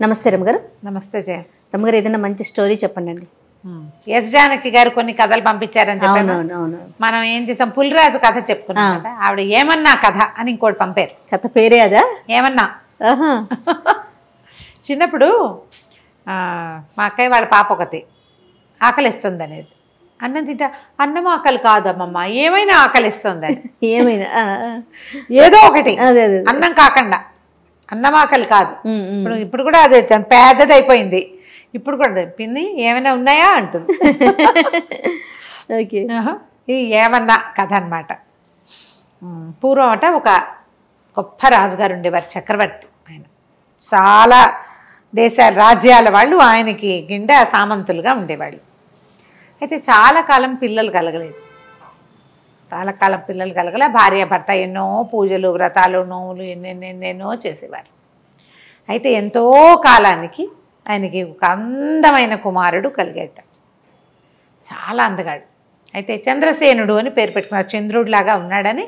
నమస్తే రమ్మగారు. నమస్తే జయ. రమ్మగారు, ఏదైనా మంచి స్టోరీ చెప్పండి. ఎస్ జానకి గారు కొన్ని కథలు పంపించారని చెప్పాను. మనం ఏం చేసాం, పులిరాజు కథ చెప్పుకున్నాం కదా, ఆవిడ ఏమన్నా కథ అని ఇంకోటి పంపారు. కథ పేరే అదా? ఏమన్నా. చిన్నప్పుడు మా అక్కయ్య వాళ్ళ పాప ఒకటి ఆకలిస్తుంది అనేది, అన్నం తింటా, అన్నం ఆకలి కాదమ్మమ్మ, ఏమైనా ఆకలిస్తుందని. ఏమైనా ఏదో ఒకటి, అన్నం కాకుండా, అన్నం ఆకలి కాదు. ఇప్పుడు కూడా అదే పెద్దది అయిపోయింది. ఇప్పుడు కూడా పిన్ని ఏమైనా ఉన్నాయా అంటుంది. ఓకే, ఇది ఏమన్నా కథ అనమాట. పూర్వం అట ఒక గొప్ప రాజుగారు ఉండేవారు, చక్రవర్తి. ఆయన చాలా దేశాల రాజ్యాల వాళ్ళు ఆయనకి కింద సామంతులుగా ఉండేవాళ్ళు. అయితే చాలా కాలం పిల్లలు కలగలేదు. చాలా కాలం పిల్లలు కలగలే. భార్య భర్త ఎన్నో పూజలు వ్రతాలు నోవులు ఎన్నెన్నెన్నెన్నో చేసేవారు. అయితే ఎంతో కాలానికి ఆయనకి ఒక అందమైన కుమారుడు కలిగాట. చాలా అందగాడు. అయితే చంద్రసేనుడు అని పేరు పెట్టుకున్నారు. చంద్రుడిలాగా ఉన్నాడని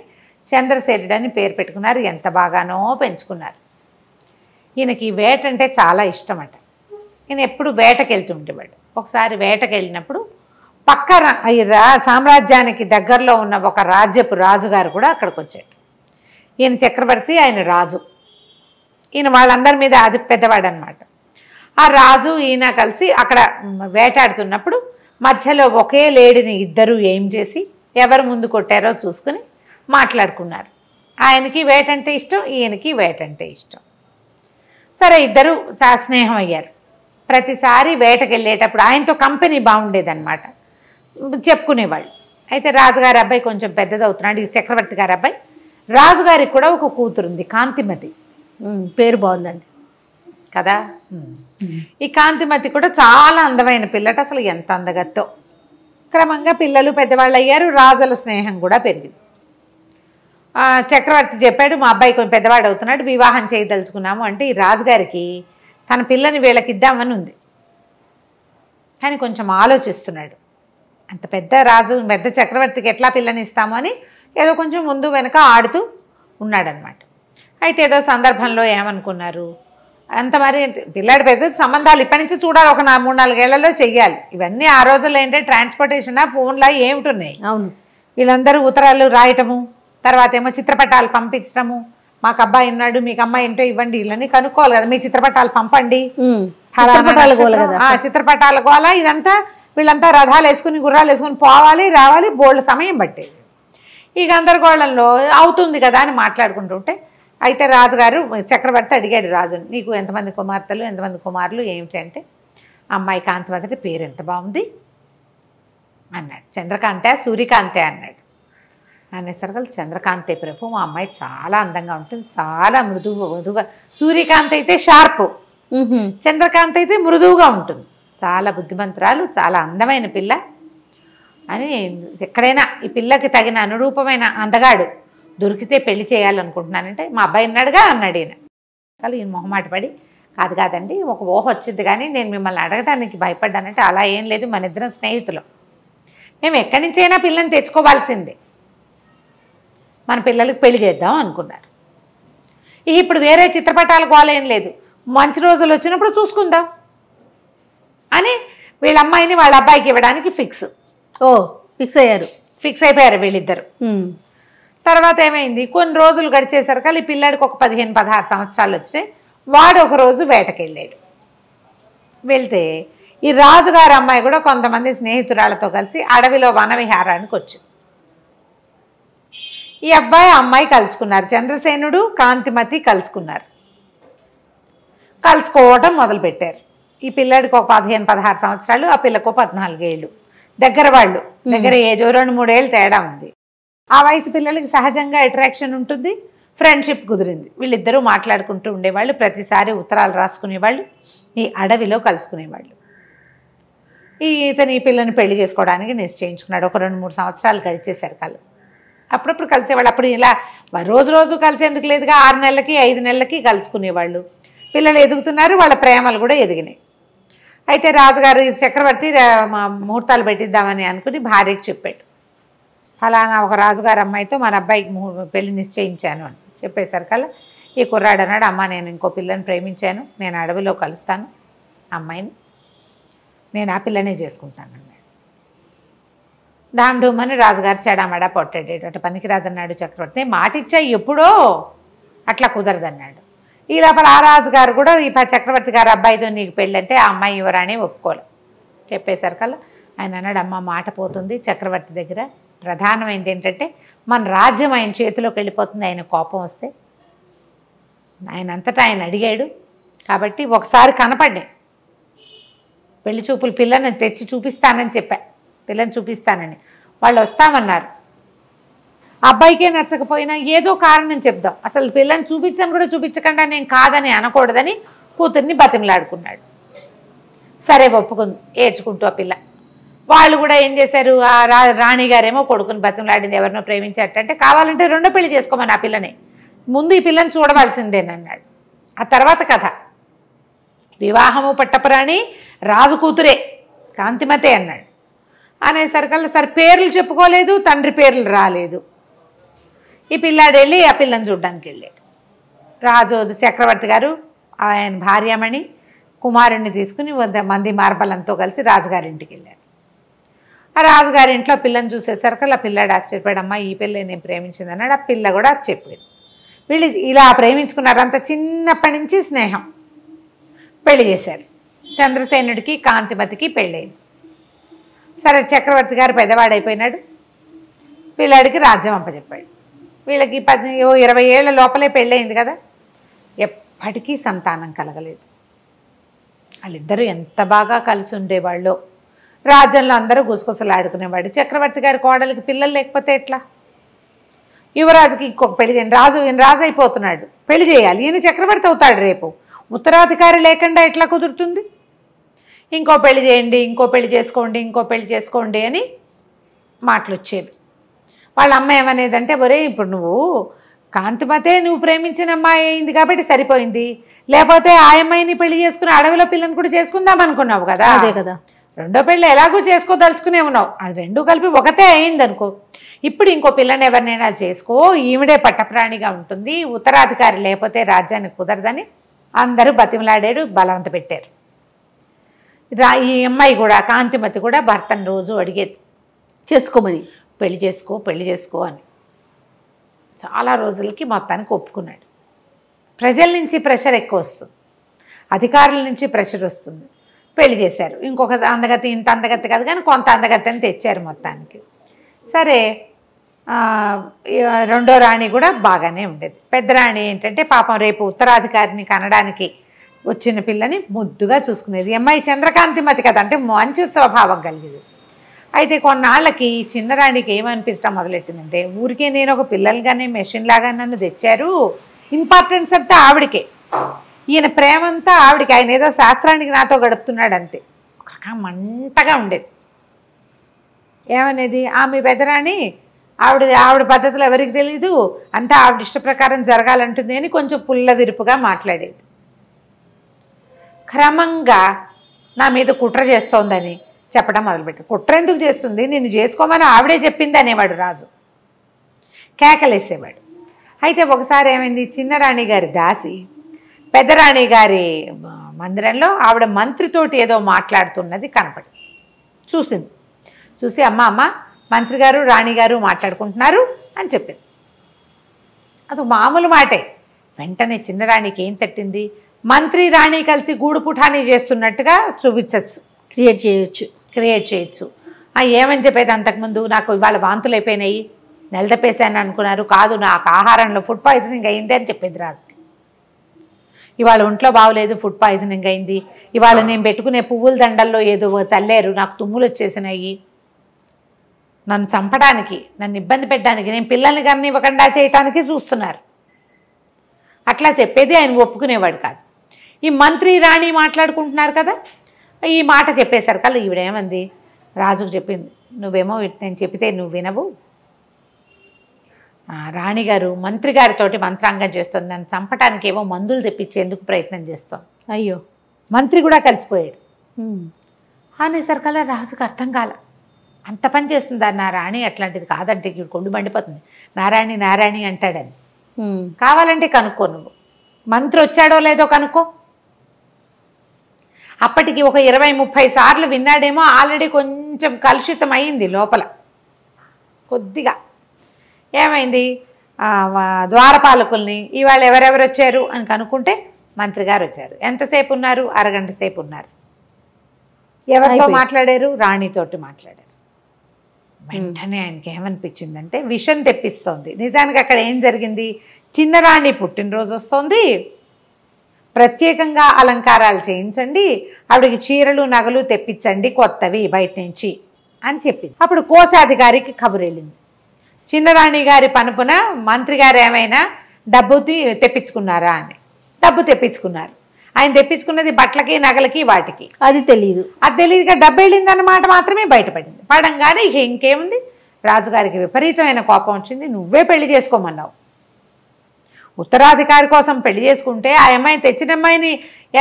చంద్రసేనుడు అని పేరు పెట్టుకున్నారు. ఎంత బాగానో పెంచుకున్నారు. ఈయనకి వేట అంటే చాలా ఇష్టం అట. ఈయన ఎప్పుడు వేటకి వెళ్తుండేవాడు. ఒకసారి వేటకి వెళ్ళినప్పుడు పక్కన సామ్రాజ్యానికి దగ్గరలో ఉన్న ఒక రాజ్యపు రాజుగారు కూడా అక్కడికి వచ్చాడు. ఈయన చక్రవర్తి, ఆయన రాజు. ఈయన వాళ్ళందరి మీద అది పెద్దవాడు అనమాట. ఆ రాజు ఈయన కలిసి అక్కడ వేటాడుతున్నప్పుడు మధ్యలో ఒకే లేడిని ఇద్దరు ఏం చేసి ఎవరు ముందు కొట్టారో చూసుకుని మాట్లాడుకున్నారు. ఆయనకి వేటంటే ఇష్టం, ఈయనకి వేటంటే ఇష్టం. సరే, ఇద్దరు చాలా స్నేహం అయ్యారు. ప్రతిసారి వేటకి వెళ్ళేటప్పుడు ఆయనతో కంపెనీ బాగుండేదన్నమాట, చెప్పుకునేవాళ్ళు. అయితే రాజుగారి అబ్బాయి కొంచెం పెద్దదవుతున్నాడు, ఈ చక్రవర్తి గారి అబ్బాయి. రాజుగారికి కూడా ఒక కూతురుంది, కాంతిమతి. పేరు బాగుందండి కదా. ఈ కాంతిమతి కూడా చాలా అందమైన పిల్లట. అసలు ఎంత అందగత్తో. క్రమంగా పిల్లలు పెద్దవాళ్ళు అయ్యారు. రాజుల స్నేహం కూడా పెరిగింది. చక్రవర్తి చెప్పాడు, మా అబ్బాయి కొంచెం పెద్దవాడు అవుతున్నాడు, వివాహం చేయదలుచుకున్నాము అంటే ఈ రాజుగారికి తన పిల్లని వీళ్ళకి ఇద్దామని ఉంది. కానీ కొంచెం ఆలోచిస్తున్నాడు. అంత పెద్ద రాజు, పెద్ద చక్రవర్తికి ఎట్లా పిల్లని ఇస్తాము అని ఏదో కొంచెం ముందు వెనక ఆడుతూ ఉన్నాడనమాట. అయితే ఏదో సందర్భంలో ఏమనుకున్నారు, అంత మరి పిల్లాడి పెద్ద సంబంధాలు ఇప్పటి నుంచి చూడాలి, ఒక 3-4 ఏళ్లలో చెయ్యాలి. ఇవన్నీ ఆ రోజుల్లో ఏంటంటే ట్రాన్స్పోర్టేషన్ ఫోన్లా ఏమిటున్నాయి. అవును, వీళ్ళందరూ ఉత్తరాలు రాయటము, తర్వాత ఏమో చిత్రపటాలు పంపించడము, మాకు అబ్బాయి ఉన్నాడు, మీకు అమ్మాయి ఏంటో ఇవ్వండి, ఇళ్ళని కనుక్కోవాలి కదా, మీ చిత్రపటాలు పంపండి, చిత్రపటాల గోల. ఇదంతా వీళ్ళంతా రథాలు వేసుకుని గుర్రాలు వేసుకుని పోవాలి రావాలి, బోల్డ్ సమయం పట్టేది. ఈ గందరగోళంలో అవుతుంది కదా అని మాట్లాడుకుంటుంటే, అయితే రాజుగారు చక్రవర్తి అడిగాడు రాజుని, నీకు ఎంతమంది కుమార్తెలు ఎంతమంది కుమారులు ఏమిటి అంటే, అమ్మాయి కాంతిమతి పేరు ఎంత బాగుంది అన్నాడు. చంద్రకాంతే సూర్యకాంతే అన్నాడు. అనేసరికి చంద్రకాంతే ప్రభు, మా అమ్మాయి చాలా అందంగా ఉంటుంది, చాలా మృదువుగా. సూర్యకాంత్ అయితే షార్పు, చంద్రకాంత్ అయితే మృదువుగా ఉంటుంది, చాలా బుద్ధిమంతురాలు, చాలా అందమైన పిల్ల అని. ఎక్కడైనా ఈ పిల్లకి తగిన అనురూపమైన అందగాడు దొరికితే పెళ్లి చేయాలనుకుంటున్నానంటే, మా అబ్బాయి ఉన్నాడుగా అన్నాడు ఈయన. కానీ ఈయన మొహమాట పడి, కాదండి, ఒక ఊహ వచ్చింది కానీ నేను మిమ్మల్ని అడగడానికి భయపడ్డానంటే, అలా ఏం లేదు, మన ఇద్దరం స్నేహితులు, మేము ఎక్కడి నుంచైనా పిల్లని తెచ్చుకోవాల్సిందే, మన పిల్లలకి పెళ్లి చేద్దాం అనుకున్నారు. ఇప్పుడు వేరే చిత్రపటాల గోల ఏం లేదు, మంచి రోజులు వచ్చినప్పుడు చూసుకుందాం అని వీళ్ళ అమ్మాయిని వాళ్ళ అబ్బాయికి ఇవ్వడానికి ఫిక్స్ అయిపోయారు వీళ్ళిద్దరు. తర్వాత ఏమైంది, కొన్ని రోజులు గడిచేసరికి ఈ పిల్లాడికి ఒక 15-16 సంవత్సరాలు వచ్చినాయి. వాడు ఒకరోజు వేటకెళ్ళాడు. వెళ్తే ఈ రాజుగారి అమ్మాయి కూడా కొంతమంది స్నేహితురాలతో కలిసి అడవిలో వనవిహారానికి వచ్చింది. ఈ అబ్బాయి అమ్మాయి కలుసుకున్నారు. చంద్రసేనుడు కాంతిమతి కలుసుకున్నారు. కలుసుకోవటం మొదలుపెట్టారు. ఈ పిల్లాడికి ఒక 15-16 సంవత్సరాలు, ఆ పిల్లకు 14 ఏళ్ళు. దగ్గర వాళ్ళు, దగ్గర ఏజో 2-3 ఏళ్ళు తేడా ఉంది. ఆ వయసు పిల్లలకి సహజంగా అట్రాక్షన్ ఉంటుంది, ఫ్రెండ్షిప్ కుదిరింది. వీళ్ళిద్దరూ మాట్లాడుకుంటూ ఉండేవాళ్ళు, ప్రతిసారి ఉత్తరాలు రాసుకునేవాళ్ళు, ఈ అడవిలో కలుసుకునేవాళ్ళు. ఇతను ఈ పిల్లని పెళ్లి చేసుకోవడానికి నిశ్చయించుకున్నాడు. ఒక 2-3 సంవత్సరాలు గడిచేశారు కళ్ళు. అప్పుడప్పుడు కలిసేవాళ్ళు. అప్పుడు ఇలా రోజు కలిసేందుకు లేదుగా, 6 నెలలకి 5 నెలలకి కలుసుకునేవాళ్ళు. పిల్లలు ఎదుగుతున్నారు, వాళ్ళ ప్రేమలు కూడా ఎదిగినాయి. అయితే రాజుగారు చక్రవర్తి ముహూర్తాలు పెట్టిద్దామని అనుకుని భార్యకి చెప్పాడు, ఫలానా ఒక రాజుగారి అమ్మాయితో మన అబ్బాయికి పెళ్లి నిశ్చయించాను అని చెప్పేసరికల్లా ఈ కుర్రాడు అన్నాడు, అమ్మ నేను ఇంకో పిల్లని ప్రేమించాను, నేను అడవిలో కలుస్తాను అమ్మాయిని, నేను ఆ పిల్లనే చేసుకుంటాను అన్నాడు. డామ్ డూమ్ అని రాజుగారు చెడామడా పొట్టాడు. అటు పనికిరాదన్నాడు చక్రవర్తి. మాట ఇచ్చా ఎప్పుడో, అట్లా కుదరదన్నాడు. ఈ లోపల ఆ రాజుగారు కూడా ఈ చక్రవర్తి గారు అబ్బాయితో నీకు పెళ్ళంటే ఆ అమ్మాయి యువరాణి ఒప్పుకోలే. చెప్పేసరికల్లా ఆయన అన్నాడు, అమ్మ మాట పోతుంది చక్రవర్తి దగ్గర, ప్రధానమైనది ఏంటంటే మన రాజ్యం ఆయన చేతిలోకి వెళ్ళిపోతుంది, ఆయన కోపం వస్తే. ఆయన అంతటా ఆయన అడిగాడు కాబట్టి ఒకసారి కనపడ్డాయి పెళ్లి చూపులు, పిల్లని తెచ్చి చూపిస్తానని చెప్పా, పిల్లని చూపిస్తానని. వాళ్ళు వస్తామన్నారు. అబ్బాయికే నచ్చకపోయినా ఏదో కారణం చెప్దాం, అసలు పిల్లని చూపించని కూడా చూపించకుండా నేను కాదని అనకూడదని కూతుర్ని బతిమలాడుకున్నాడు. సరే ఒప్పుకుంది, ఏడ్చుకుంటూ ఆ పిల్ల. వాళ్ళు కూడా ఏం చేశారు, ఆ రాణిగారేమో కొడుకుని బతిమలాడింది, ఎవరినో ప్రేమించేటంటే కావాలంటే రెండో పెళ్లి చేసుకోమని ఆ పిల్లని, ముందు ఈ పిల్లని చూడవలసిందేనన్నాడు. ఆ తర్వాత కథ, వివాహము పట్టపురాణి రాజు కూతురే కాంతిమతే అన్నాడు. అనేసరికల్లా సరే పేర్లు చెప్పుకోలేదు, తండ్రి పేర్లు రాలేదు. ఈ పిల్లాడు వెళ్ళి ఆ పిల్లని చూడ్డానికి వెళ్ళాడు. రాజు చక్రవర్తి గారు ఆయన భార్యమణి కుమారుణ్ణి తీసుకుని మంది మార్బలంతో కలిసి రాజుగారింటికి వెళ్ళారు. ఆ రాజుగారింట్లో పిల్లని చూసేసరికి ఆ పిల్లాడు ఆశ్చర్యపోయాడమ్మా, ఈ పిల్ల నేను ప్రేమించింది అన్నాడు. ఆ పిల్ల కూడా చెప్పింది. వీళ్ళు ఇలా ప్రేమించుకున్నారు, అంత చిన్నప్పటి నుంచి స్నేహం. పెళ్లి చేశారు. చంద్రసేనుడికి కాంతిమతికి పెళ్ళయింది. సరే చక్రవర్తి గారు పెద్దవాడైపోయినాడు, పిల్లాడికి రాజ్యం అప్పచెప్పాడు. వీళ్ళకి 20 ఏళ్ల లోపలే పెళ్ళయింది కదా, ఎప్పటికీ సంతానం కలగలేదు. వాళ్ళిద్దరూ ఎంత బాగా కలిసి ఉండేవాళ్ళు. రాజ్యంలో అందరూ గుసగుసలాడుకునేవాడు. చక్రవర్తి గారి కోడలికి పిల్లలు లేకపోతే ఎట్లా? యువరాజుకి ఇంకొక పెళ్లి చేయండి, రాజు అయిపోతున్నాడు, పెళ్లి చేయాలి, ఈయన చక్రవర్తి అవుతాడు రేపు, ఉత్తరాధికారి లేకుండా ఎట్లా కుదురుతుంది? ఇంకో పెళ్లి చేయండి, ఇంకో పెళ్లి చేసుకోండి, ఇంకో పెళ్లి చేసుకోండి అని మాటలు వచ్చేవి. వాళ్ళ అమ్మ ఏమనేదంటే, ఒరే ఇప్పుడు నువ్వు కాంతిమతే నువ్వు ప్రేమించిన అమ్మాయి అయింది కాబట్టి సరిపోయింది, లేకపోతే ఆ అమ్మాయిని పెళ్లి చేసుకుని అడవిలో పిల్లని కూడా చేసుకుందాం అనుకున్నావు కదా, అదే కదా, రెండో పెళ్ళి ఎలాగో చేసుకోదలుచుకునే ఉన్నావు, అది రెండు కలిపి ఒకటే అయింది అనుకో, ఇప్పుడు ఇంకో పిల్లని ఎవరినైనా చేసుకో, ఈవిడే పట్టప్రాణిగా ఉంటుంది, ఉత్తరాధికారి లేకపోతే రాజ్యానికి కుదరదని అందరూ బతిమలాడాడు, బలవంత పెట్టారు. ఈ అమ్మాయి కూడా కాంతిమతి కూడా భర్తను రోజు అడిగేది చేసుకోమని, పెళ్లి చేసుకో అని. చాలా రోజులకి మొత్తానికి ఒప్పుకున్నాడు. ప్రజల నుంచి ప్రెషర్ ఎక్కువ వస్తుంది, అధికారుల నుంచి ప్రెషర్ వస్తుంది. పెళ్లి చేశారు. ఇంకొక అందగతి, ఇంత అందగతి కాదు కానీ కొంత అందగతిని తెచ్చారు మొత్తానికి. సరే రెండో రాణి కూడా బాగానే ఉండేది. పెద్ద రాణి ఏంటంటే పాపం రేపు ఉత్తరాధికారిని కనడానికి వచ్చిన పిల్లని ముద్దుగా చూసుకునేది. అమ్మాయి చంద్రకాంతిమతి కదా, అంటే మంచి స్వభావం కలిగేది. అయితే కొన్నాళ్ళకి చిన్నరాణికి ఏమనిపించడం మొదలెట్టిందంటే, ఊరికే నేను ఒక పిల్లలుగానే మెషిన్ లాగా నన్ను తెచ్చారు, ఇంపార్టెన్స్ అంతా ఆవిడికే, ఈయన ప్రేమంతా ఆవిడికి, ఆయన ఏదో శాస్త్రానికి నాతో గడుపుతున్నాడు అంతే. ఒక మంటగా ఉండేది. ఏమనేది, ఆమె పెద్దరాణి ఆవిడ పద్ధతులు ఎవరికి తెలీదు, అంతా ఆవిడ ఇష్ట ప్రకారం జరగాలంటుంది అని కొంచెం పుల్ల విరుపుగా మాట్లాడేది. క్రమంగా నా మీద కుట్ర చేస్తోందని చెప్పడం మొదలుపెట్టాడు. కుట్ర ఎందుకు చేస్తుంది, నిన్ను చేసుకోమని ఆవిడే చెప్పింది అనేవాడు రాజు, కేకలేసేవాడు. అయితే ఒకసారి ఏమైంది, చిన్నరాణి గారి దాసి పెద్దరాణి గారి మందిరంలో ఆవిడ మంత్రితోటి ఏదో మాట్లాడుతున్నది కనపడి చూసింది. చూసి అమ్మ మంత్రి గారు రాణిగారు మాట్లాడుకుంటున్నారు అని చెప్పింది. అది మామూలు మాటే. వెంటనే చిన్నరాణికి ఏం తట్టింది, మంత్రి రాణి కలిసి గూడు పుఠానీ చేస్తున్నట్టుగా చూపించచ్చు, క్రియేట్ చేయొచ్చు. ఏమని చెప్పేది, అంతకుముందు నాకు ఇవాళ వాంతులు అయిపోయినాయి, నెలదప్పేసాను అనుకున్నారు, కాదు నాకు ఆహారంలో ఫుడ్ పాయిజనింగ్ అయింది అని చెప్పేది రాజుకి. ఇవాళ ఒంట్లో బాగోలేదు, ఫుడ్ పాయిజనింగ్ అయింది, ఇవాళ నేను పెట్టుకునే పువ్వుల దండల్లో ఏదో చల్లారు, నాకు తుమ్ములు వచ్చేసినాయి, నన్ను చంపడానికి, నన్ను ఇబ్బంది పెట్టడానికి, నేను పిల్లల్ని కానీ ఇవ్వకుండా చేయటానికి చూస్తున్నారు, అట్లా చెప్పేది. ఆయన ఒప్పుకునేవాడు కాదు. ఈ మంత్రి రాణి మాట్లాడుకుంటున్నారు కదా, ఈ మాట చెప్పేసరికల్లా ఈవిడేమంది, రాజుకు చెప్పింది, నువ్వేమో నేను చెప్తే నువ్వు వినవు, రాణిగారు మంత్రి గారితోటి మంత్రాంగం చేస్తుంది, నన్ను చంపటానికి ఏమో మందులు తెప్పించేందుకు ప్రయత్నం చేస్తాం. అయ్యో, మంత్రి కూడా కలిసిపోయాడు. అనేసరికల్లా రాజుకు అర్థం కాల, అంత పని చేస్తుందా నా రాణి, అట్లాంటిది కాదంటే కొండు మండిపోతుంది, నారాయణి నారాయణి అంటాడని, కావాలంటే కనుక్కో నువ్వు మంత్రి వచ్చాడో లేదో కనుక్కో. అప్పటికి ఒక 20-30 సార్లు విన్నాడేమో. ఆల్రెడీ కొంచెం కలుషితం అయింది లోపల కొద్దిగా. ఏమైంది, ద్వారపాలకుల్ని ఇవాళ ఎవరెవరు వచ్చారు అని కనుక్కుంటే మంత్రి గారు వచ్చారు. ఎంతసేపు ఉన్నారు? అరగంట సేపు ఉన్నారు. ఎవరితో మాట్లాడారు? రాణితోటి మాట్లాడారు. వెంటనే ఆయనకి ఏమనిపించిందంటే విషం తెప్పిస్తోంది. నిజానికి అక్కడ ఏం జరిగింది, చిన్నరాణి పుట్టినరోజు వస్తోంది, ప్రత్యేకంగా అలంకారాలు చేయించండి, ఆవిడకి చీరలు నగలు తెప్పించండి కొత్తవి బయట నుంచి అని చెప్పింది. అప్పుడు కోశాధికారికి కబురు వెళ్ళింది. చిన్నరాణి గారి పనుపున మంత్రి గారు ఏమైనా డబ్బు తెప్పించుకున్నారా అని. డబ్బు తెప్పించుకున్నారు. ఆయన తెప్పించుకున్నది బట్టలకి నగలకి వాటికి. అది తెలియదు. అది తెలియదుగా డబ్బు వెళ్ళిందన్నమాట మాత్రమే బయటపడింది. పడంగానే ఇక ఇంకేముంది, రాజుగారికి విపరీతమైన కోపం వచ్చింది. నువ్వే పెళ్లి చేసుకోమన్నావు, ఉత్తరాధికారి కోసం పెళ్లి చేసుకుంటే ఆ అమ్మాయిని తెచ్చిన అమ్మాయిని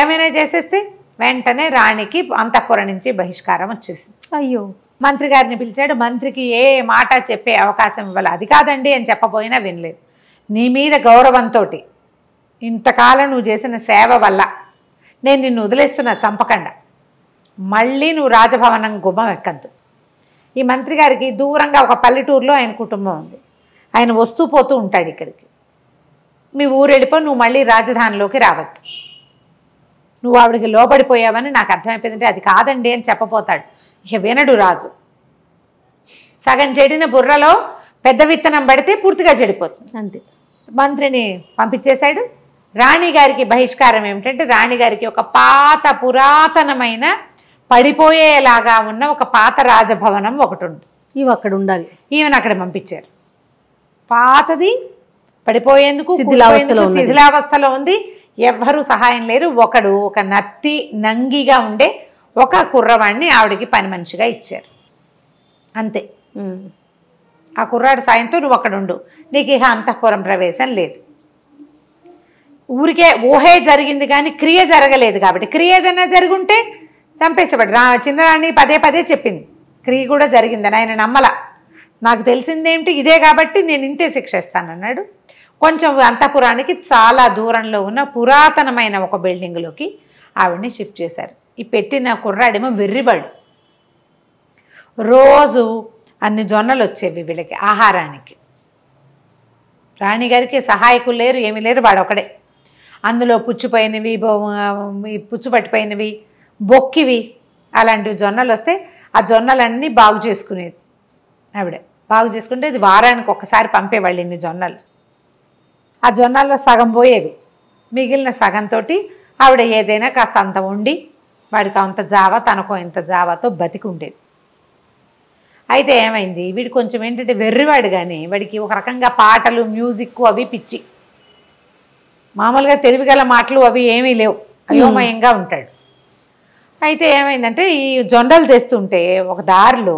ఏమైనా చేసేస్తే వెంటనే రాణికి అంతఃపురం నుంచి బహిష్కారం వచ్చేసింది. అయ్యో. మంత్రి గారిని పిలిచాడు. మంత్రికి ఏ మాట చెప్పే అవకాశం ఇవ్వాలి. అది కాదండి అని చెప్పబోయినా వినలేదు. నీ మీద గౌరవంతో ఇంతకాలం నువ్వు చేసిన సేవ వల్ల నేను నిన్ను వదిలేస్తున్నా, చంపకుండా. మళ్ళీ నువ్వు రాజభవనం గుమ్మం ఎక్కద్దు. ఈ మంత్రి గారికి దూరంగా ఒక పల్లెటూరులో ఆయన కుటుంబం ఉంది. ఆయన వస్తూ పోతూ ఉంటాడు ఇక్కడికి. మీ ఊరు వెళ్ళిపో, నువ్వు మళ్ళీ రాజధానిలోకి రావద్దు. నువ్వు ఆవిడకి లోబడిపోయావని నాకు అర్థమైపోయిందంటే అది కాదండి అని చెప్పపోతాడు. ఇక వినడు రాజు. సగం చెడిన బుర్రలో పెద్ద విత్తనం పడితే పూర్తిగా చెడిపోతుంది. అంతే. మంత్రిని పంపించేశాడు. రాణిగారికి బహిష్కారం ఏమిటంటే రాణిగారికి ఒక పాత పురాతనమైన పడిపోయేలాగా ఉన్న ఒక పాత రాజభవనం ఒకటి ఉంది. ఇవి అక్కడ ఉండాలి. ఈవెన్ అక్కడ పంపించారు. పాతది, పడిపోయేందుకు శిథిలావస్థలో ఉంది. ఎవ్వరూ సహాయం లేరు. ఒకడు ఒక నత్తి నంగిగా ఉండే ఒక కుర్రవాడిని ఆవిడకి పని మనిషిగా ఇచ్చారు. అంతే. ఆ కుర్రాడి సాయంతో నువ్వు అక్కడ ఉండు, నీకు ఇక అంతఃపురం ప్రవేశం లేదు. ఊరికే ఊహే జరిగింది కానీ క్రియ జరగలేదు. కాబట్టి క్రియ ఏదైనా జరుగుంటే చంపేసేవాడు. చిన్నరాణి పదే పదే చెప్పింది క్రియ కూడా జరిగిందని. ఆయన నమ్మల. నాకు తెలిసిందేమిటి ఇదే కాబట్టి నేను ఇంతే శిక్ష ఇస్తానన్నాడు. కొంచెం అంతఃపురానికి చాలా దూరంలో ఉన్న పురాతనమైన ఒక బిల్డింగ్లోకి ఆవిడని షిఫ్ట్ చేశారు. ఈ పెట్టిన కుర్రాడేమో వెర్రివాడు. రోజు అన్ని జొన్నలు వచ్చేవి వీళ్ళకి ఆహారానికి. రాణిగారికి సహాయకులు లేరు, ఏమీ లేరు, వాడు ఒకడే. అందులో పుచ్చిపోయినవి, పుచ్చుపట్టిపోయినవి, బొక్కివి అలాంటివి జొన్నలు వస్తే ఆ జొన్నలన్నీ బాగు చేసుకునేది ఆవిడ. బాగు చేసుకుంటే ఇది వారానికి ఒకసారి పంపేవాళ్ళు ఇన్ని జొన్నలు. ఆ జొన్నల్లో సగం పోయేవి. మిగిలిన సగంతో ఆవిడ ఏదైనా కాస్త అంత వండి వాడికి అంత జావా, తనకో ఇంత జావాతో బతికి ఉండేది. అయితే ఏమైంది, వీడు కొంచెం ఏంటంటే వెర్రివాడు. కానీ వాడికి ఒక రకంగా పాటలు, మ్యూజిక్ అవి పిచ్చి. మామూలుగా తెలివిగల మాటలు అవి ఏమీ లేవు, అయోమయంగా ఉంటాడు. అయితే ఏమైందంటే ఈ జొండలు తెస్తుంటే ఒక దారిలో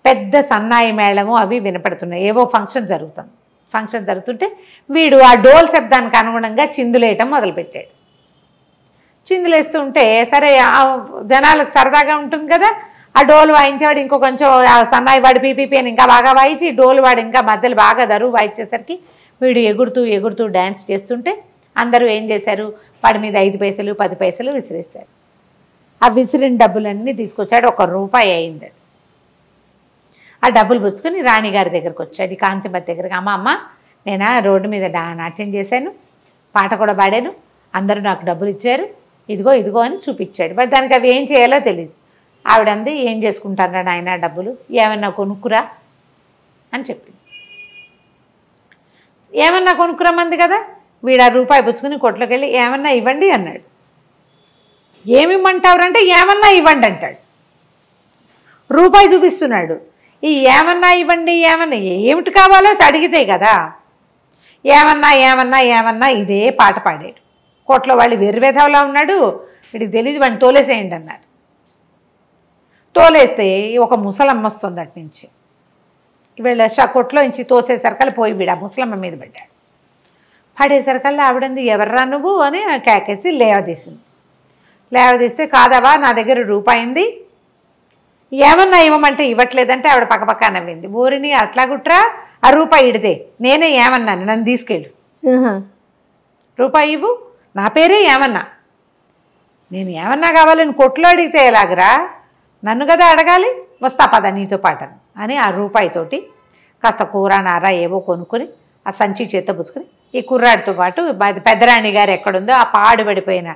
పెద్ద సన్నాయి మేళము అవి వినపడుతున్నాయి. ఏవో ఫంక్షన్ జరుగుతుంది. ఫంక్షన్ జరుగుతుంటే వీడు ఆ డోల్ శబ్దానికి అనుగుణంగా చిందులేయటం మొదలుపెట్టాడు. చిందులేస్తుంటే సరే జనాలకు సరదాగా ఉంటుంది కదా, ఆ డోలు వాయించేవాడు ఇంకో కొంచెం సన్నాయి వాడు పీపీపీ అని ఇంకా బాగా వాయించి, డోలు వాడు ఇంకా మధ్యలో బాగా దరువు వాయించేసరికి వీడు ఎగురుతూ ఎగురుతూ డ్యాన్స్ చేస్తుంటే అందరూ ఏం చేశారు, వాడి మీద 5 పైసలు 10 పైసలు విసిరేశారు. ఆ విసిరిన డబ్బులన్నీ తీసుకొచ్చాడు. 1 రూపాయి అయింది. ఆ డబ్బులు పుచ్చుకొని రాణిగారి దగ్గరకు వచ్చాడు, కాంతిమతి దగ్గరికి. అమ్మ నేను రోడ్డు మీద నాట్యం చేశాను, పాట కూడా పాడాను, అందరూ నాకు డబ్బులు ఇచ్చారు, ఇదిగో ఇదిగో అని చూపించాడు. మరి దానికి అవి ఏం చేయాలో తెలియదు. ఆవిడంది ఏం చేసుకుంటారా నాయన డబ్బులు, ఏమన్నా కొనుక్కురా అని చెప్పింది. ఏమన్నా కొనుక్కురమ్మంది కదా. వీడు 1 రూపాయి పుచ్చుకుని కొట్లోకి వెళ్ళి ఏమన్నా ఇవ్వండి అన్నాడు. ఏమిమ్మంటావురంటే ఏమన్నా ఇవ్వండి అంటాడు. రూపాయి చూపిస్తున్నాడు. ఈ ఏమన్నా ఇవ్వండి, ఏమన్నా ఏమిటి కావాలో అడిగితే కదా. ఏమన్నా ఏమన్నా ఏమన్నా ఇదే పాట పాడాడు. కోట్లో వాళ్ళు వెర్రివేధవలా ఉన్నాడు, వీడికి తెలియదు, వాడిని తోలేసేయండి అన్నారు. తోలేస్తే ఒక ముసలమ్మ వస్తుంది అటు నుంచి. వీళ్ళ కొట్లో నుంచి తోసేసరికల్లా పోయి వీడు ఆ ముసలమ్మ మీద పడ్డాడు. పడేసరికల్లా ఆవిడంది ఎవర్రా నువ్వు అని కేకేసి లేవదీసింది. లేవదీస్తే కాదవా నా దగ్గర రూపాయి ఉంది, ఏమన్నా ఇవ్వమంటే ఇవ్వట్లేదంటే ఆవిడ పక్కపక్క నవ్వింది. ఊరిని అట్లా గుట్రా, ఆ రూపాయి ఇడితే నేనే ఏమన్నాను, నన్ను తీసుకెళ్ళు, రూపాయి ఇవ్వు, నా పేరే ఏమన్నా. నేను ఏమన్నా కావాలని కొట్లో అడిగితే ఎలాగరా, నన్ను కదా అడగాలి, వస్తా పద నీతో పాటు అని ఆ రూపాయితోటి కాస్త కూర నార ఏవో కొనుక్కొని ఆ సంచి చేత్తో పుచ్చుకొని ఈ కుర్రాడితో పాటు పెద్దరాణి గారు ఎక్కడుందో ఆ పాడుపడిపోయిన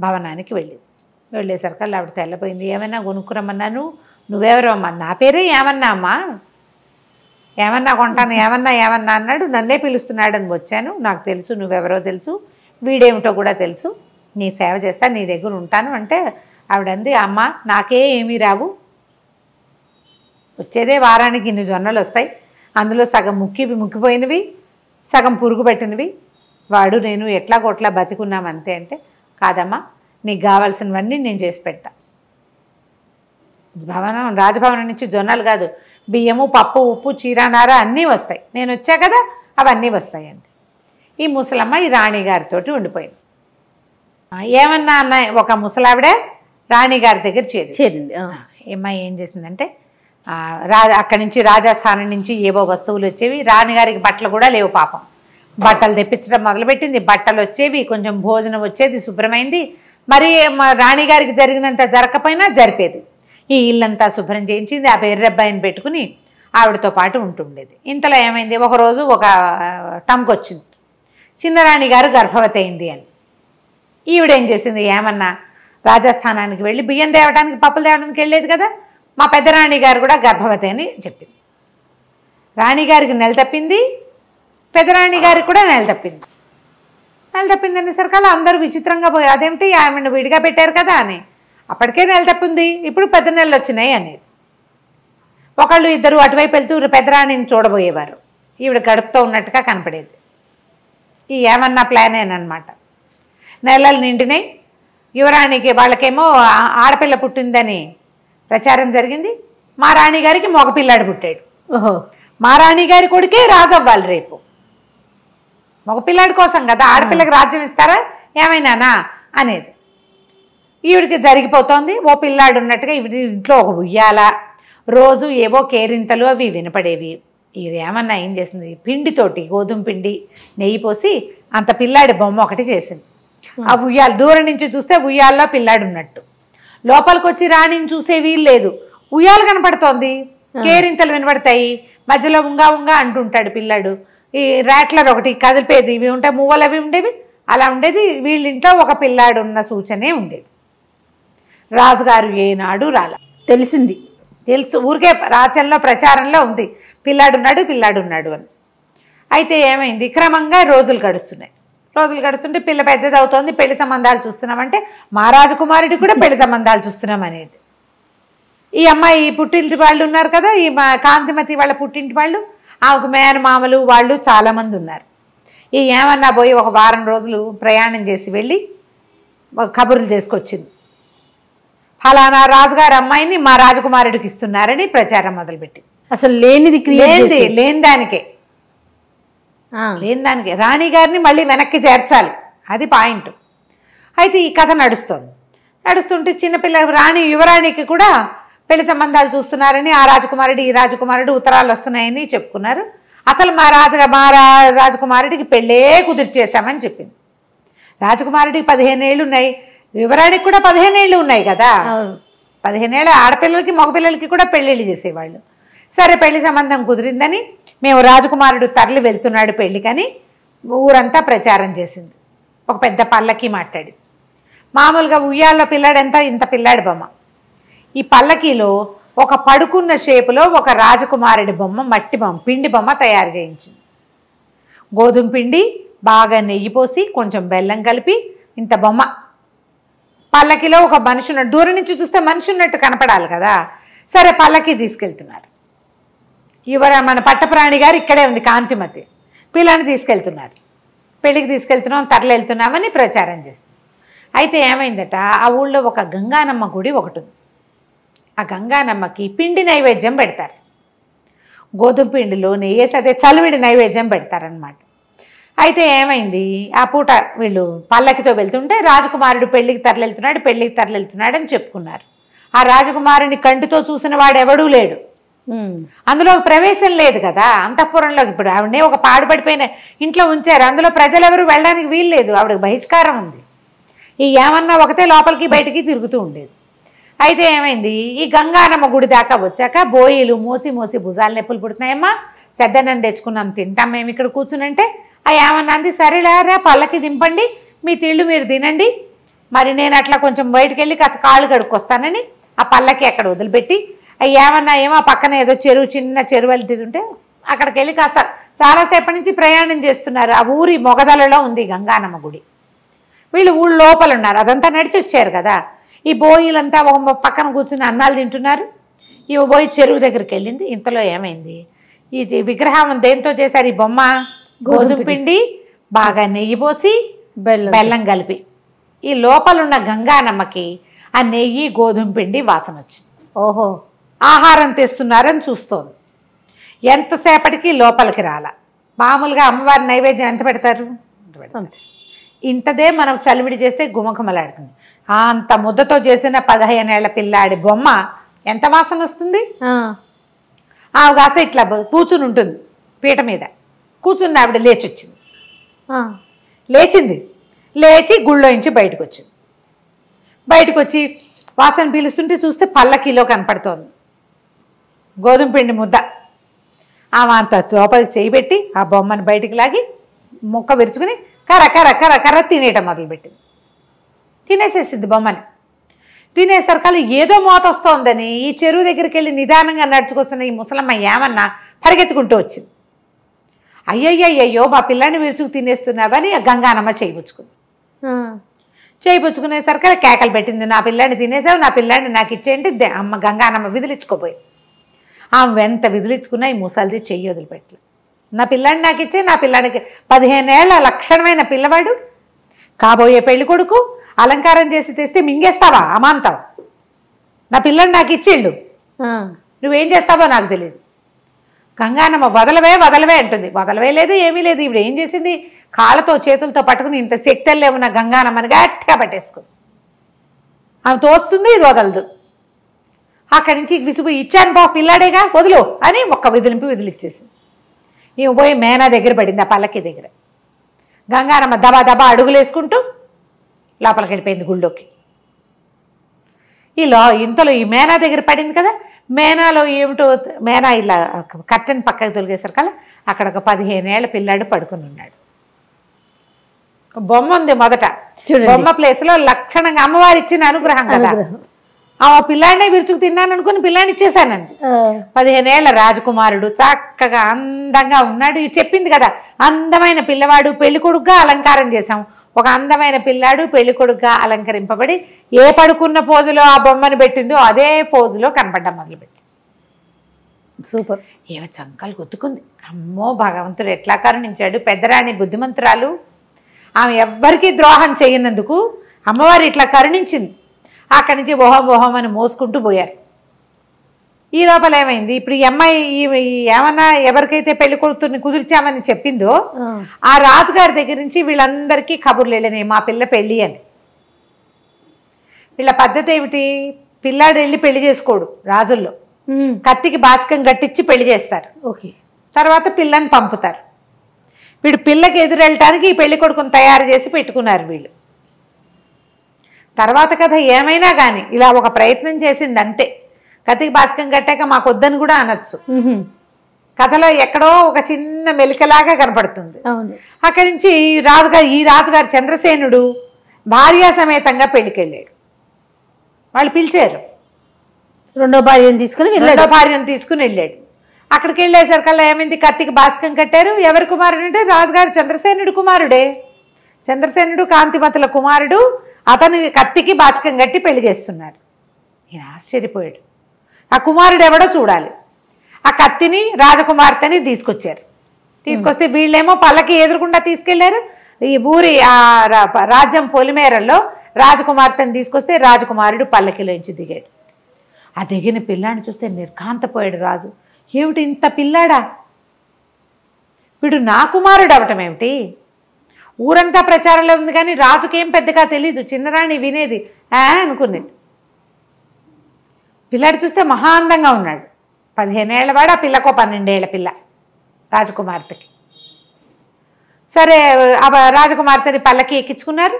భవనానికి వెళ్ళేసరికి ఆవిడ తెల్లపోయింది. ఏమైనా కొనుక్కురమ్మన్నాను, నువ్వెవరో అమ్మా, నా పేరే ఏమన్నా అమ్మా, ఏమన్నా కొంటాను, ఏమన్నా అన్నాడు, నన్నే పిలుస్తున్నాడని వచ్చాను, నాకు తెలుసు నువ్వెవరో తెలుసు, వీడేమిటో కూడా తెలుసు, నీ సేవ చేస్తా, నీ దగ్గర ఉంటాను అంటే ఆవిడంది, అమ్మ నాకే ఏమీ రావు, వచ్చేదే వారానికి ఇన్ని జొన్నలు వస్తాయి, అందులో సగం ముక్కిపోయినవి సగం పురుగు పెట్టినవి, వాడు నేను ఎట్లా కొట్లా బతికున్నాం అంతే అంటే, కాదమ్మా నీకు కావాల్సినవన్నీ నేను చేసి పెడతా. రాజభవనం నుంచి జొన్నలు కాదు, బియ్యము పప్పు ఉప్పు చీరానార అన్నీ వస్తాయి, నేను వచ్చా కదా అవన్నీ వస్తాయి అంతే. ఈ ముసలమ్మ ఈ రాణిగారితో ఉండిపోయింది. ఏమన్నా అన్న ఒక ముసలావిడే రాణిగారి దగ్గర చేరింది. ఏమ్మా ఏం చేసిందంటే అక్కడి నుంచి రాజస్థానం నుంచి ఏవో వస్తువులు వచ్చేవి, రాణిగారికి బట్టలు కూడా లేవు పాపం, బట్టలు తెప్పించడం మొదలుపెట్టింది, బట్టలు వచ్చేవి, కొంచెం భోజనం వచ్చేది, శుభ్రమైంది. మరి రాణిగారికి జరిగినంత జరగకపోయినా జరిపేది. ఈ ఇల్లంతా శుభ్రం చేయించింది, ఆ బెర్రబ్బాయిని పెట్టుకుని ఆవిడతో పాటు ఉంటుండేది. ఇంతలో ఏమైంది, ఒకరోజు ఒక టంక్ వచ్చింది, చిన్నరాణి గారు గర్భవతి అయింది అని. ఈవిడేం చేసింది, ఏమన్నా రాజస్థానానికి వెళ్ళి బియ్యం తేవడానికి పప్పులు తేవడానికి వెళ్ళేది కదా, మా పెద్దరాణి గారు కూడా గర్భవతి అని చెప్పింది. రాణిగారికి నెల తప్పింది, పెద్దరాణి గారికి కూడా నెల తప్పింది. నెల తప్పింది అనేసరికల్లా అందరూ విచిత్రంగా పోయి, అదేమిటి ఆమెను విడిగా పెట్టారు కదా అని, అప్పటికే నెల తప్పింది, ఇప్పుడు పెద్ద నెలలు వచ్చినాయి అనేది. ఒకళ్ళు ఇద్దరు అటువైపు వెళ్తూ పెద్దరాణిని చూడబోయేవారు, ఈవిడ గడుపుతూ ఉన్నట్టుగా కనపడేది. ఈ ఏమన్నా ప్లానేనమాట. నెలలు నిండినాయి, యువరాణికి వాళ్ళకేమో ఆడపిల్ల పుట్టిందని ప్రచారం జరిగింది, మా రాణిగారికి మగపిల్లాడు పుట్టాడు. ఓహో, మా రాణిగారి కొడుకే రాజు అవ్వాలి రేపు, మగపిల్లాడి కోసం కదా, ఆడపిల్లకి రాజ్యం ఇస్తారా ఏమైనానా అనేది ఈవిడికి జరిగిపోతోంది. ఓ పిల్లాడు ఉన్నట్టుగా ఈవిడ ఇంట్లో ఒక ఉయ్యాల, రోజు ఏవో కేరింతలు అవి వినపడేవి. ఇది ఏమన్నా ఏం చేసింది, పిండితోటి గోధుమ పిండి నెయ్యి పోసి అంత పిల్లాడి బొమ్మ ఒకటి చేసింది. ఆ ఉయ్యాల దూరం నుంచి చూస్తే ఉయ్యాల్లో పిల్లాడు ఉన్నట్టు, లోపలికి వచ్చి రాణిని చూసే వీలు లేదు, ఉయ్యాల కనపడుతోంది, కేరింతలు వినపడతాయి, మధ్యలో ఉంగా ఉంగా అంటుంటాడు పిల్లాడు. ఈ ర్యాట్లర్ ఒకటి కదిలిపేది, ఇవి ఉంటాయి, మువ్వలు అవి ఉండేవి, అలా ఉండేది. వీళ్ళింట్లో ఒక పిల్లాడు ఉన్న సూచనే ఉండేది. రాజుగారు ఏనాడు తెలిసింది, తెలుసు, ఊరికే రాచంలో ప్రచారంలో ఉంది, పిల్లాడున్నాడు అని. అయితే ఏమైంది, క్రమంగా రోజులు గడుస్తుంటే పిల్ల పెద్దది అవుతోంది, పెళ్లి సంబంధాలు చూస్తున్నామంటే మా రాజకుమారుడికి కూడా పెళ్లి సంబంధాలు చూస్తున్నాం అనేది. ఈ అమ్మాయి పుట్టింటి వాళ్ళు ఉన్నారు కదా, ఈ మా కాంతిమతి వాళ్ళ పుట్టింటి వాళ్ళు, ఆమెకు మేనమామలు వాళ్ళు చాలామంది ఉన్నారు. ఈ ఏమన్నా పోయి ఒక వారం రోజులు ప్రయాణం చేసి వెళ్ళి కబుర్లు చేసుకొచ్చింది, ఫలానా రాజుగారి అమ్మాయిని మా రాజకుమారుడికి ఇస్తున్నారని ప్రచారం మొదలుపెట్టింది. అసలు లేని దానికే రాణి గారిని మళ్ళీ వెనక్కి చేర్చాలి, అది పాయింట్. అయితే ఈ కథ నడుస్తుంటే చిన్నపిల్ల యువరాణికి కూడా పెళ్లి సంబంధాలు చూస్తున్నారని ఆ రాజకుమారుడు ఈ రాజకుమారుడు ఉత్తరాలు వస్తున్నాయని చెప్పుకున్నారు. అసలు మా రాజకుమారుడికి పెళ్ళే కుదిర్చేశామని చెప్పింది. రాజకుమారుడికి 15 ఏళ్ళు ఉన్నాయి, యువరాణికి కూడా 15 ఏళ్ళు ఉన్నాయి కదా, 15 ఏళ్ళ ఆడపిల్లలకి మగపిల్లలకి కూడా పెళ్ళిళ్ళు చేసేవాళ్ళు. సరే పెళ్లి సంబంధం కుదిరిందని మేము రాజకుమారుడు తరలి వెళ్తున్నాడు పెళ్ళికని ఊరంతా ప్రచారం చేసింది. ఒక పెద్ద పల్లకి మాట్లాడి, మామూలుగా ఉయ్యాల్లో పిల్లాడు ఎంత, ఇంత పిల్లాడి బొమ్మ, ఈ పల్లకీలో ఒక పడుకున్న షేపులో ఒక రాజకుమారుడి బొమ్మ, మట్టి బొమ్మ, పిండి బొమ్మ తయారు చేయించింది. గోధుమ పిండి బాగా నెయ్యి పోసి కొంచెం బెల్లం కలిపి ఇంత బొమ్మ, పల్లకిలో ఒక మనిషి ఉన్నట్టు, దూరం నుంచి చూస్తే మనిషి ఉన్నట్టు కనపడాలి కదా. సరే పల్లకి తీసుకెళ్తున్నారు, మన పట్టప్రాణి గారు ఇక్కడే ఉంది కాంతిమతి, పిల్లని తీసుకెళ్తున్నారు, పెళ్ళికి తీసుకెళ్తున్నాం తరలి వెళ్తున్నామని ప్రచారం చేస్తుంది. అయితే ఏమైందట, ఆ ఊళ్ళో ఒక గంగానమ్మ గుడి ఒకటి ఉంది. ఆ గంగానమ్మకి పిండి నైవేద్యం పెడతారు, గోధుమ పిండిలో నెయ్యేసి అదే చలివిడి నైవేద్యం పెడతారనమాట. అయితే ఏమైంది, ఆ పూట వీళ్ళు పల్లకితో వెళ్తుంటే రాజకుమారుడు పెళ్ళికి తరలివెళ్తున్నాడు అని చెప్పుకున్నారు. ఆ రాజకుమారుని కంటితో చూసిన వాడు ఎవడూ లేడు, అందులో ప్రవేశం లేదు కదా అంతఃపురంలో. ఇప్పుడు ఆవిడనే ఒక పాడుపడిపోయిన ఇంట్లో ఉంచారు, అందులో ప్రజలు ఎవరు వెళ్ళడానికి వీలు లేదు, ఆవిడకి బహిష్కారం ఉంది. ఈ ఏమన్నా ఒకటే లోపలికి బయటికి తిరుగుతూ ఉండేది. అయితే ఏమైంది, ఈ గంగానమ్మ గుడి దాకా వచ్చాక బోయిలు మోసి మోసి భుజాలు నొప్పులు పుడుతున్నాయమ్మా, చెద్దన్నం తెచ్చుకున్నాం తింటాం మేము ఇక్కడ కూర్చునంటే ఆ ఏమన్నా అంది, సరేలేరా పల్లకి దింపండి, మీ తిళ్ళు మీరు తినండి, మరి నేను అట్లా కొంచెం బయటకు వెళ్ళి కాస్త కాళ్ళు కడుక్కొస్తానని ఆ పల్లకి అక్కడ వదిలిపెట్టి ఏమన్నా ఏమో పక్కన ఏదో చెరువు చిన్న చెరువు వెళ్తుంటే అక్కడికి వెళ్ళి కాస్త చాలాసేపటి నుంచి ప్రయాణం చేస్తున్నారు. ఆ ఊరి మొగదలలో ఉంది గంగానమ్మ గుడి. వీళ్ళు ఊళ్ళో లోపల ఉన్నారు, అదంతా నడిచి వచ్చారు కదా. ఈ బోయిలంతా ఒక పక్కన కూర్చుని అన్నాలు తింటున్నారు. ఈ బోయి చెరువు దగ్గరికి వెళ్ళింది. ఇంతలో ఏమైంది, ఈ విగ్రహం దేంతో చేశారు, ఈ బొమ్మ గోధుమ పిండి బాగా నెయ్యి పోసి బెల్లం కలిపి. ఈ లోపలున్న గంగానమ్మకి ఆ నెయ్యి గోధుమ పిండి వాసన వచ్చింది. ఓహో, ఆహారం తెస్తున్నారని చూస్తోంది. ఎంతసేపటికి లోపలికి రాల. మామూలుగా అమ్మవారి నైవేద్యం ఎంత పెడతారు, ఇంతదే మనం చలివిడి చేస్తే గుమగుమలాడుతుంది. అంత ముద్దతో చేసిన 15 ఏళ్ల పిల్లాడి బొమ్మ ఎంత వాసన వస్తుంది. ఆమె కాస్త ఇట్లా కూర్చుని ఉంటుంది పీట మీద కూర్చుని ఆవిడ లేచి వచ్చింది. లేచి గుళ్ళోంచి బయటకు వచ్చింది. బయటకు వచ్చి వాసన పీలుస్తుంటే చూస్తే పల్లకీలో కనపడుతోంది గోధుమ పిండి ముద్ద. ఆమె అంత లోపలికి చేయి పెట్టి ఆ బొమ్మను బయటికి లాగి ముక్క విరుచుకుని కర్ర కర్ర కర్ర కర్ర తినేయటం మొదలుపెట్టింది. తినేసేసింది బొమ్మని. తినేసరికల్లా ఏదో మోత వస్తోందని ఈ చెరువు దగ్గరికి వెళ్ళి నిదానంగా నడుచుకొస్తున్న ఈ ముసలమ్మ ఏమన్నా పరిగెత్తుకుంటూ వచ్చింది. అయ్యయ్యయ్యో మా పిల్లాన్ని విరుచుకు తినేస్తున్నావని గంగానమ్మ చేయిపుచ్చుకుంది. చేయిపుచ్చుకునేసరికి కేకలు పెట్టింది, నా పిల్లాన్ని తినేసావు, నా పిల్లాన్ని నాకు ఇచ్చేయండి. అమ్మ గంగానమ్మ విదిలించుకోపోయింది. ఆమె వెంత విదిలించుకున్నా ఈ ముసలిది చెయ్యి వదిలిపెట్టలేదు. నా పిల్లాన్ని నాకు ఇచ్చే, నా పిల్లాడికి 15 ఏళ్ల లక్షణమైన పిల్లవాడు, కాబోయే పెళ్లి కొడుకు, అలంకారం చేసి తెస్తే మింగేస్తావా అమాంతావు, నా పిల్లాన్ని నాకు ఇచ్చేళ్ళు, నువ్వేం చేస్తావో నాకు తెలియదు. గంగానమ్మ వదలవే వదలవే అంటుంది. వదలవే లేదు ఏమీ లేదు. ఇప్పుడు ఏం చేసింది, కాళ్ళతో చేతులతో పట్టుకుని ఇంత శక్తుల్లో ఉన్న గంగానమ్మని గట్టిగా పట్టేసుకుంది. ఆమె తోస్తుంది, ఇది వదలదు. అక్కడి నుంచి విసుగు, ఇచ్చాను బా పిల్లాడేగా వదులు అని ఒక్క విదిలిచ్చేసింది. ఈమె పోయి మేనా దగ్గర పడింది, ఆ పల్లకి దగ్గర. గంగానమ్మ దబా దబా అడుగులు వేసుకుంటూ లోపలికి వెళ్ళిపోయింది గుళ్ళోకి. ఇంతలో ఈ మేనా దగ్గర పడింది కదా, మేనాలో ఏమిటో మేనా ఇలా కర్టెన్ పక్కకు తొలిగేసరికల్లా అక్కడ ఒక 15 ఏళ్ల పిల్లాడు పడుకుని ఉన్నాడు. బొమ్మ ఉంది మొదట, బొమ్మ ప్లేస్లో లక్షణంగా అమ్మవారు ఇచ్చిన అనుగ్రహం కదా. ఆ పిల్లాడినే విరుచుకు తిన్నాను అనుకుని పిల్లాడిని ఇచ్చేసానంది. 15 ఏళ్ల రాజకుమారుడు చక్కగా అందంగా ఉన్నాడు. చెప్పింది కదా, అందమైన పిల్లవాడు, పెళ్లి కొడుకుగా అలంకారం చేశాం. ఒక అందమైన పిల్లాడు పెళ్లి కొడుకుగా అలంకరింపబడి ఏ పడుకున్న పోజులో ఆ బొమ్మను పెట్టిందో అదే పోజులో కనపడ్డం మొదలుపెట్టి. సూపర్. ఏమో చంకలు గుద్దుకుంది. అమ్మో భగవంతుడు ఎట్లా కరుణించాడు. పెద్దరాణి బుద్ధిమంతురాలు, ఆమె ఎవ్వరికీ ద్రోహం చేయనందుకు అమ్మవారు ఇట్లా కరుణించింది. అక్కడి నుంచి ఓహం అని మోసుకుంటూ పోయారు. ఈ లోపల ఏమైంది, ఇప్పుడు ఈ అమ్మాయి ఏమన్నా ఎవరికైతే పెళ్లి కొడుకుని కుదిర్చామని చెప్పిందో ఆ రాజుగారి దగ్గర నుంచి వీళ్ళందరికీ కబుర్లు వెళ్ళినాయి, మా పిల్ల పెళ్ళి అని. వీళ్ళ పద్ధతి ఏమిటి, పిల్లాడు వెళ్ళి పెళ్లి చేసుకోడు రాజుల్లో, కత్తికి బాచకం కట్టించి పెళ్లి చేస్తారు. ఓకే, తర్వాత పిల్లని పంపుతారు. వీడు పిల్లకి ఎదురెళ్ళటానికి ఈ పెళ్లి కొడుకుని తయారు చేసి పెట్టుకున్నారు వీళ్ళు. తర్వాత కథ ఏమైనా కానీ ఇలా ఒక ప్రయత్నం చేసింది అంతే. కత్తికి బాచకం కట్టాక మాకు వద్దని కూడా అనొచ్చు. కథలో ఎక్కడో ఒక చిన్న మెలికలాగా కనపడుతుంది. అక్కడి నుంచి ఈ రాజుగారు చంద్రసేనుడు భార్యా సమేతంగా పెళ్లికి వెళ్ళాడు. వాళ్ళు పిలిచారు, రెండో భార్యను తీసుకుని వెళ్ళాడు. అక్కడికి వెళ్ళేసరికల్లా ఏమైంది, కత్తికి బాచకం కట్టారు. ఎవరి కుమారుడు అంటే రాజుగారు చంద్రసేనుడు కుమారుడే. చంద్రసేనుడు కాంతిమతుల కుమారుడు. అతను కత్తికి బాచకం కట్టి పెళ్లి చేస్తున్నారు. ఈయన ఆశ్చర్యపోయాడు. ఆ కుమారుడు ఎవడో చూడాలి. ఆ కత్తిని రాజకుమార్తెని తీసుకొస్తే వీళ్ళేమో పల్లకి ఎదురుకుండా తీసుకెళ్లారు. ఈ ఊరి రాజ్యం పొలిమేరల్లో రాజకుమార్తెని తీసుకొస్తే రాజకుమారుడు పల్లకిలోంచి దిగాడు. ఆ దిగిన పిల్లాడిని చూస్తే నిర్ఘాంతపోయాడు రాజు. ఏమిటి ఇంత పిల్లాడా, వీడు నా కుమారుడు అవటం ఏమిటి? ఊరంతా ప్రచారంలో ఉంది కానీ రాజుకేం పెద్దగా తెలీదు. చిన్నరాణి వినేది అనుకునేది. పిల్లాడు చూస్తే మహా అందంగా ఉన్నాడు. 15 ఏళ్ళవాడు, ఆ పిల్లకో 12 ఏళ్ల పిల్ల రాజకుమార్తెకి. సరే రాజకుమార్తెని పల్లకి ఎక్కించుకున్నారు.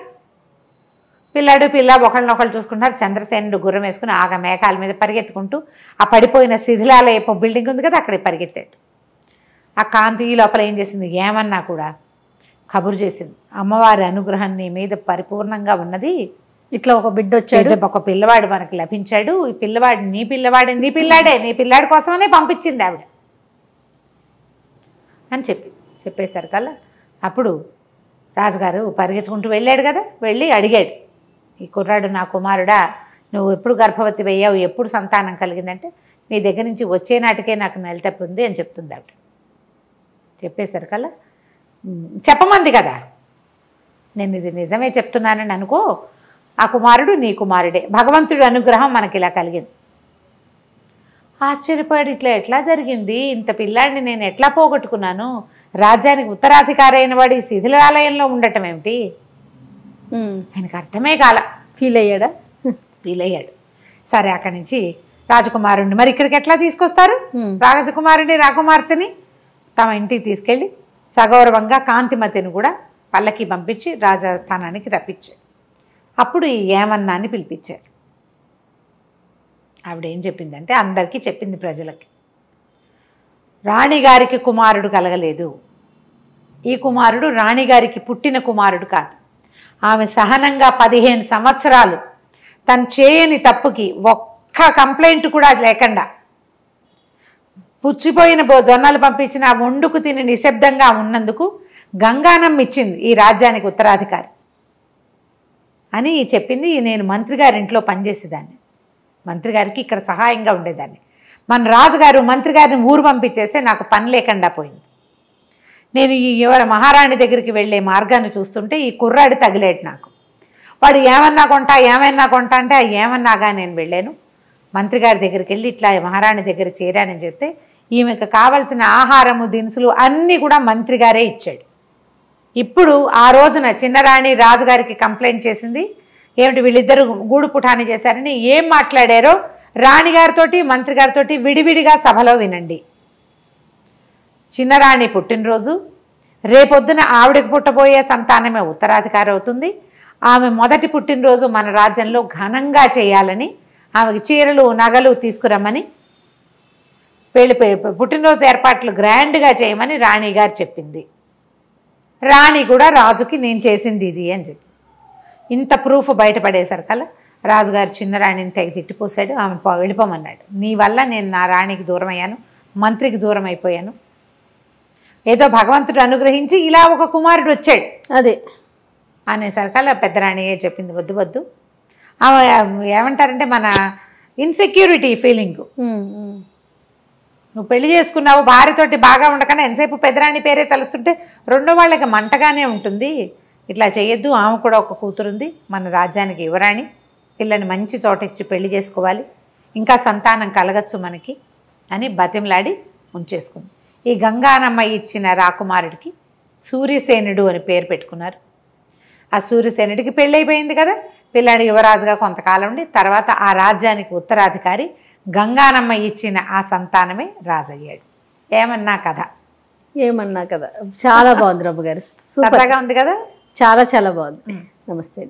పిల్లాడు పిల్ల ఒకళ్ళనొకళ్ళు చూసుకుంటున్నారు. చంద్రసేనుడు గుర్రం వేసుకుని ఆగ మేఘాల మీద పరిగెత్తుకుంటూ ఆ పడిపోయిన శిథిలాలయపు బిల్డింగ్ ఉంది కదా, అక్కడికి పరిగెత్తాడు. ఆ కాంతి లోపల ఏం చేసింది, ఏమన్నా కూడా కబురు చేసింది, అమ్మవారి అనుగ్రహం నీ మీద పరిపూర్ణంగా ఉన్నది, ఇట్లా ఒక బిడ్డ వచ్చాడు, ఒక పిల్లవాడు మనకు లభించాడు, ఈ పిల్లవాడు నీ పిల్లాడే, నీ పిల్లాడి కోసమనే పంపించింది ఆవిడ అని చెప్పేశారు కల్లా. అప్పుడు రాజుగారు పరిగెత్తుకుంటూ వెళ్ళాడు కదా, వెళ్ళి అడిగాడు, ఈ కుర్రాడు నా కుమారుడా, నువ్వు ఎప్పుడు గర్భవతి అయ్యావు, ఎప్పుడు సంతానం కలిగిందంటే నీ దగ్గర నుంచి వచ్చే నాటికే నాకు నెల తప్పి ఉంది అని చెప్తుంది ఆవిడ. చెప్పేశారు కల్లా చెప్పమంది కదా, నేను ఇది నిజమే చెప్తున్నానని అనుకో, ఆ కుమారుడు నీ కుమారుడే, భగవంతుడి అనుగ్రహం మనకి ఇలా కలిగింది. ఆశ్చర్యపడి ఎట్లా జరిగింది, ఇంత పిల్లాడిని నేను ఎట్లా పోగొట్టుకున్నాను, రాజ్యానికి ఉత్తరాధికారి అయిన వాడు ఈ శిథిలాలయంలో ఉండటం ఏమిటి, ఆయనకు అర్థమే కాల. ఫీల్ అయ్యాడా? ఫీల్ అయ్యాడు. సరే అక్కడి నుంచి రాజకుమారుడిని మరి ఇక్కడికి ఎట్లా తీసుకొస్తారు, రాజకుమారుడిని రాకుమార్తెని తమ ఇంటికి తీసుకెళ్ళి సగౌరవంగా కాంతిమతిని కూడా పల్లకి పంపించి రాజస్థానానికి రప్పించాడు. అప్పుడు ఈ ఏమన్నాన్ని పిలిపించాడు. ఆవిడ ఏం చెప్పిందంటే అందరికీ చెప్పింది ప్రజలకి, రాణిగారికి కుమారుడు కలగలేదు, ఈ కుమారుడు రాణిగారికి పుట్టిన కుమారుడు కాదు, ఆమె సహనంగా 15 సంవత్సరాలు తను చేయని తప్పుకి ఒక్క కంప్లైంట్ కూడా లేకుండా పుచ్చిపోయిన జొన్నలు పంపించిన ఆ వండుకు తిని నిశ్శబ్దంగా ఉన్నందుకు గంగానం ఇచ్చింది ఈ రాజ్యానికి ఉత్తరాధికారి అని చెప్పింది. నేను మంత్రి గారి ఇంట్లో పనిచేసేదాన్ని, మంత్రి గారికి ఇక్కడ సహాయంగా ఉండేదాన్ని, మన రాజుగారు మంత్రి గారిని ఊరు పంపించేస్తే నాకు పని లేకుండా పోయింది. నేను ఈ ఎవరి మహారాణి దగ్గరికి వెళ్ళే మార్గాన్ని చూస్తుంటే ఈ కుర్రాడు తగిలేడు నాకు, వాడు ఏమన్నా కొంటా అంటే ఏమన్నాగా నేను వెళ్ళాను, మంత్రి గారి దగ్గరికి వెళ్ళి ఇట్లా మహారాణి దగ్గర చేరానని చెప్తే ఈమెకు కావాల్సిన ఆహారము దినుసులు అన్నీ కూడా మంత్రి గారే ఇచ్చాడు. ఇప్పుడు ఆ రోజున చిన్నరాణి రాజుగారికి కంప్లైంట్ చేసింది, ఏమిటి వీళ్ళిద్దరూ గూడు పుఠాని చేశారని. ఏం మాట్లాడారో రాణిగారితోటి మంత్రి గారితోటి విడివిడిగా సభలో వినండి. చిన్నరాణి పుట్టినరోజు, రేపొద్దున ఆవిడకి పుట్టబోయే సంతానమే ఉత్తరాధికారి అవుతుంది, ఆమె మొదటి పుట్టినరోజు మన రాజ్యంలో ఘనంగా చేయాలని, ఆమెకి చీరలు నగలు తీసుకురమ్మని, పుట్టినరోజు ఏర్పాట్లు గ్రాండ్గా చేయమని రాణిగారు చెప్పింది. రాణి కూడా రాజుకి నేను చేసింది ఇది అని చెప్పి ఇంత ప్రూఫ్ బయటపడేశారు కల్లా రాజుగారు చిన్నరాణిని తెగ తిట్టిపోసాడు. ఆమె వెళ్ళిపోమన్నాడు. నీ వల్ల నేను నా రాణికి దూరం అయ్యాను, మంత్రికి దూరం అయిపోయాను, ఏదో భగవంతుడు అనుగ్రహించి ఇలా ఒక కుమారుడు వచ్చాడు అదే అనేసరికల్లా పెద్దరాణియే చెప్పింది, వద్దు వద్దు. ఆమె ఏమంటారంటే మన ఇన్సెక్యూరిటీ ఫీలింగ్, నువ్వు పెళ్లి చేసుకున్నావు భార్యతోటి బాగా ఉండకనే ఎంతసేపు పెద్దరాణి పేరే తలుస్తుంటే రెండో వాళ్ళకి మంటగానే ఉంటుంది, ఇట్లా చేయొద్దు, ఆమె కూడా ఒక కూతురుంది, మన రాజ్యానికి యువరాణి, పిల్లని మంచి చోట ఇచ్చి పెళ్లి చేసుకోవాలి, ఇంకా సంతానం కలగచ్చు మనకి అని బతిమలాడి ఉంచేసుకుంది. ఈ గంగానమ్మ ఇచ్చిన రాకుమారుడికి సూర్యసేనుడు అని పేరు పెట్టుకున్నారు. ఆ సూర్యసేనుడికి పెళ్ళైపోయింది కదా, పిల్లాడి యువరాజుగా కొంతకాలం ఉండి తర్వాత ఆ రాజ్యానికి ఉత్తరాధికారి గంగానమ్మ ఇచ్చిన ఆ సంతానమే రాజయ్యాడు. ఏమన్నా కథ చాలా బాగుంది రమ్మ గారు, సూపర్గా ఉంది కదా, చాలా బాగుంది. నమస్తే.